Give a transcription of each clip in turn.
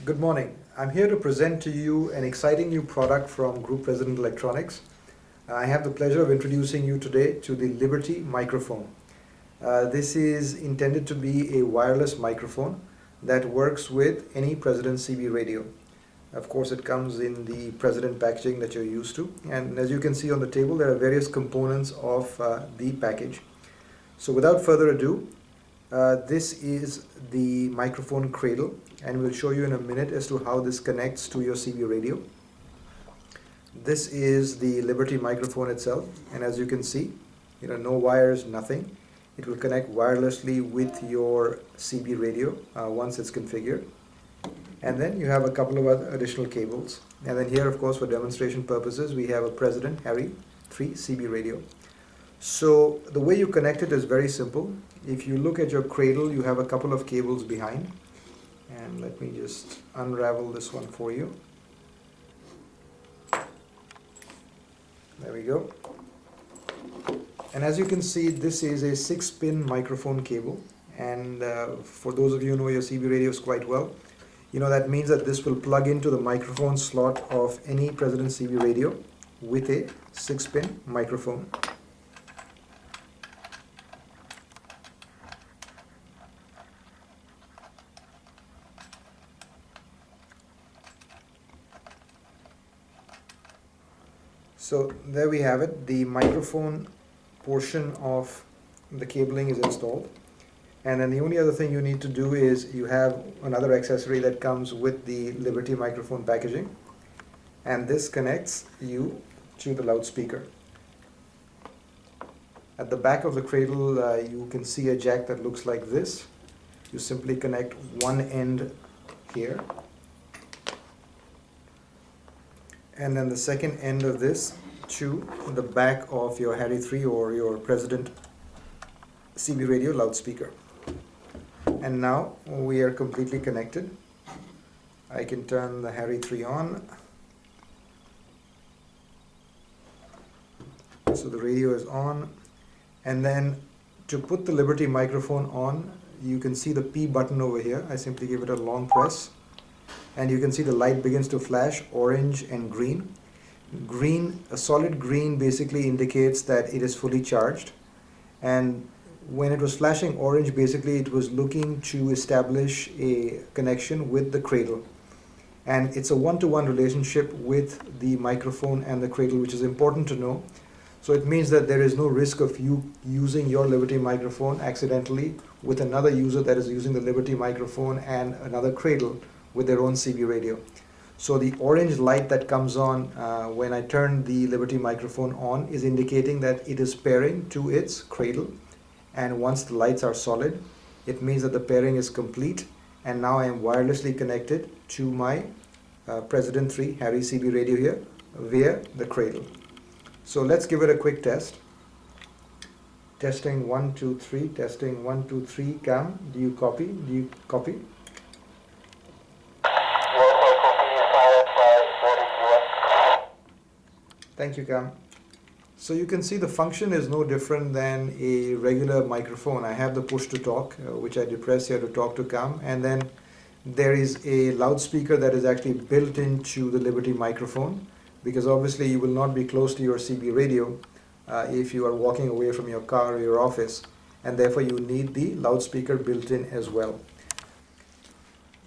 Good morning. I'm here to present to you an exciting new product from Group President Electronics. I have the pleasure of introducing you today to the Liberty microphone. This is intended to be a wireless microphone that works with any President CB radio. Of course, it comes in the President packaging that you're used to, and as you can see on the table, there are various components of the package. So without further ado, this is the microphone Cradle, and we'll show you in a minute as to how this connects to your CB radio. This is the Liberty microphone itself, and as you can see, no wires, nothing. It will connect wirelessly with your CB radio once it's configured. And then you have a couple of other additional cables. And then here, of course, for demonstration purposes, we have a President Harry 3 CB radio. So the way you connect it is very simple. If you look at your Cradle, you have a couple of cables behind. And let me just unravel this one for you. There we go. And as you can see, this is a 6-pin microphone cable. And for those of you who know your CB radios quite well, that means that this will plug into the microphone slot of any President CB radio with a 6-pin microphone. So there we have it. The microphone portion of the cabling is installed. And then the only other thing you need to do is you have another accessory that comes with the Liberty microphone packaging. And this connects you to the loudspeaker. At the back of the Cradle, you can see a jack that looks like this. You simply connect one end here. And then the second end of this to the back of your Harry 3 or your President CB radio loudspeaker. And now we are completely connected. I can turn the Harry 3 on. So the radio is on. And then to put the Liberty microphone on, you can see the P button over here. I simply give it a long press. And you can see the light begins to flash orange and green. A solid green basically indicates that it is fully charged. And when it was flashing orange, basically it was looking to establish a connection with the Cradle. And it's a one-to-one relationship with the microphone and the Cradle, which is important to know. So it means that there is no risk of you using your Liberty microphone accidentally with another user that is using the Liberty microphone and another Cradle with their own CB radio. So the orange light that comes on when I turn the Liberty microphone on is indicating that it is pairing to its Cradle. And once the lights are solid, it means that the pairing is complete, and now I am wirelessly connected to my President 3 Harry CB radio here via the Cradle. So let's give it a quick test. Testing 1 2 3, testing 1 2 3. Cam, do you copy? Do you copy? Thank you, Cam. So you can see the function is no different than a regular microphone. I have the push to talk, which I depress here to talk to Cam, and then there is a loudspeaker that is actually built into the Liberty microphone, because obviously you will not be close to your CB radio if you are walking away from your car or your office, and therefore you need the loudspeaker built in as well.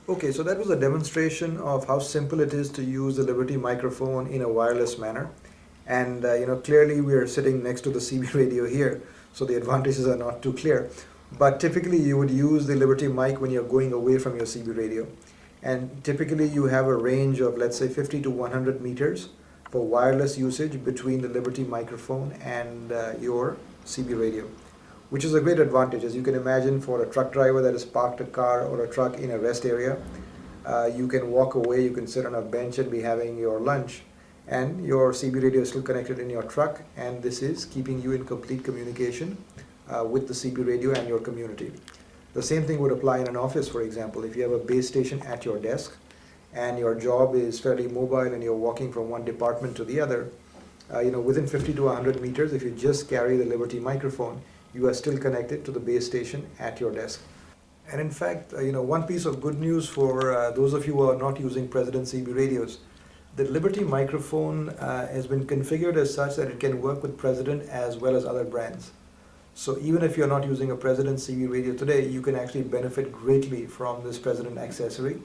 Okay, so that was a demonstration of how simple it is to use the Liberty microphone in a wireless manner. And clearly we are sitting next to the CB radio here, so the advantages are not too clear. But typically you would use the Liberty mic when you're going away from your CB radio. And typically you have a range of, let's say, 50 to 100 meters for wireless usage between the Liberty microphone and your CB radio, which is a great advantage. As you can imagine, for a truck driver that has parked a car or a truck in a rest area, you can walk away, you can sit on a bench and be having your lunch, and your CB radio is still connected in your truck, and this is keeping you in complete communication with the CB radio and your community. The same thing would apply in an office, for example. If you have a base station at your desk and your job is fairly mobile and you're walking from one department to the other, within 50 to 100 meters, if you just carry the Liberty microphone, you are still connected to the base station at your desk. And in fact, one piece of good news for those of you who are not using President CB radios, the Liberty microphone has been configured as such that it can work with President as well as other brands. So even if you're not using a President CB radio today, you can actually benefit greatly from this President accessory.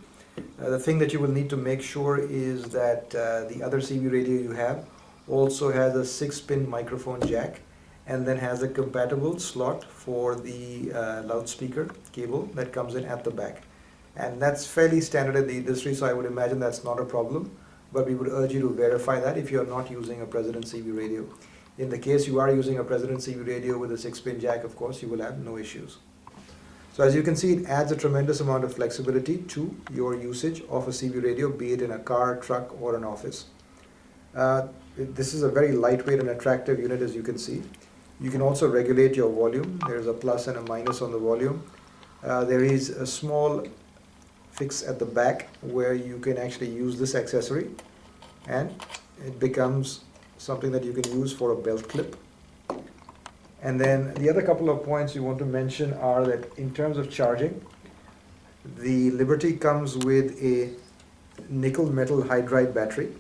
The thing that you will need to make sure is that the other CB radio you have also has a 6-pin microphone jack, and then has a compatible slot for the loudspeaker cable that comes in at the back. And that's fairly standard in the industry, so I would imagine that's not a problem, but we would urge you to verify that if you're not using a President CB radio. In the case you are using a President CB radio with a 6-pin jack, of course, you will have no issues. So as you can see, it adds a tremendous amount of flexibility to your usage of a CB radio, be it in a car, truck, or an office. This is a very lightweight and attractive unit, as you can see. You can also regulate your volume. There's a plus and a minus on the volume. There is a small fix at the back where you can actually use this accessory, and it becomes something that you can use for a belt clip. And then the other couple of points you want to mention are that in terms of charging, the Liberty comes with a nickel metal hydride battery,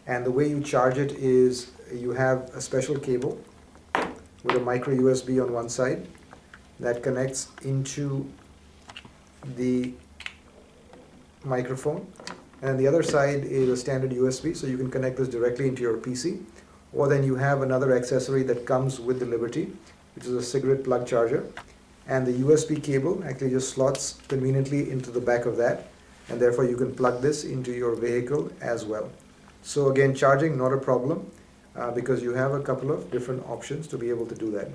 and the way you charge it is you have a special cable with a micro USB on one side that connects into the microphone, and the other side is a standard USB, so you can connect this directly into your PC. Or then you have another accessory that comes with the Liberty, which is a cigarette plug charger, and the USB cable actually just slots conveniently into the back of that, and therefore you can plug this into your vehicle as well. So again, charging not a problem, because you have a couple of different options to be able to do that.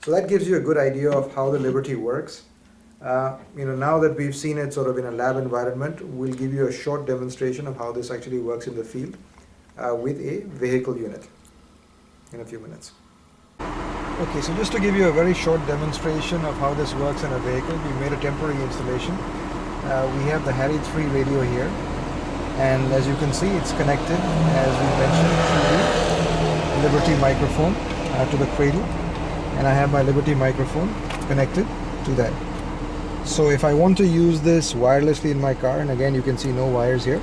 So that gives you a good idea of how the Liberty works. Now that we've seen it sort of in a lab environment, we'll give you a short demonstration of how this actually works in the field with a vehicle unit in a few minutes. Okay, so just to give you a very short demonstration of how this works in a vehicle, we made a temporary installation. We have the Harry 3 radio here, and as you can see, it's connected, as we mentioned, to the Liberty microphone to the Cradle, and I have my Liberty microphone connected to that. So if I want to use this wirelessly in my car, and again you can see no wires here.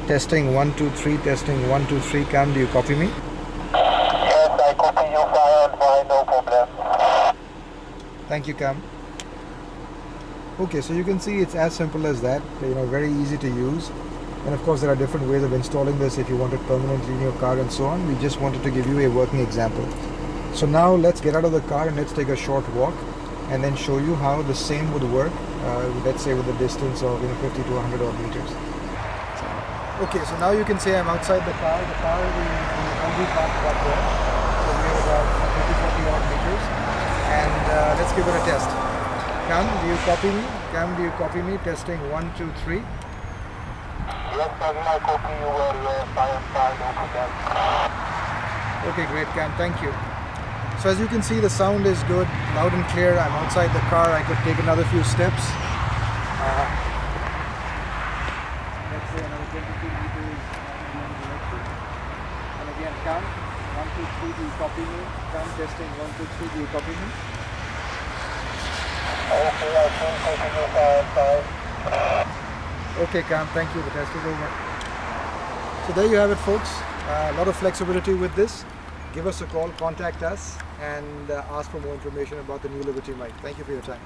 Testing 1 2 3, testing 1 2 3. Cam, do you copy me? Yes, I copy you fine, no problem. Thank you, Cam. Okay, so you can see it's as simple as that, very easy to use. And of course there are different ways of installing this if you want it permanently in your car and so on. We just wanted to give you a working example. So now let's get out of the car and let's take a short walk, and then show you how the same would work, let's say with a distance of 50 to 100 odd meters. Okay, so now you can see I'm outside the car. The car is already parked back there. So we're about 30-40 odd meters. And let's give it a test. Cam, do you copy me? Cam, do you copy me? Testing 1 2 3. Yes, I copy you where I am fine, no problem. Okay, great, Cam, thank you. So as you can see, the sound is good, loud and clear. I'm outside the car. I could take another few steps. Let's say another 22 meters in one direction. And again, count 1 2 3. Do you copy me? Count, testing 1 2 3. Do you copy me? Okay, I think copy you fine. Okay, Cam, thank you. The test is over. So there you have it, folks. A lot of flexibility with this. Give us a call, contact us, and ask for more information about the new Liberty mic. Thank you for your time.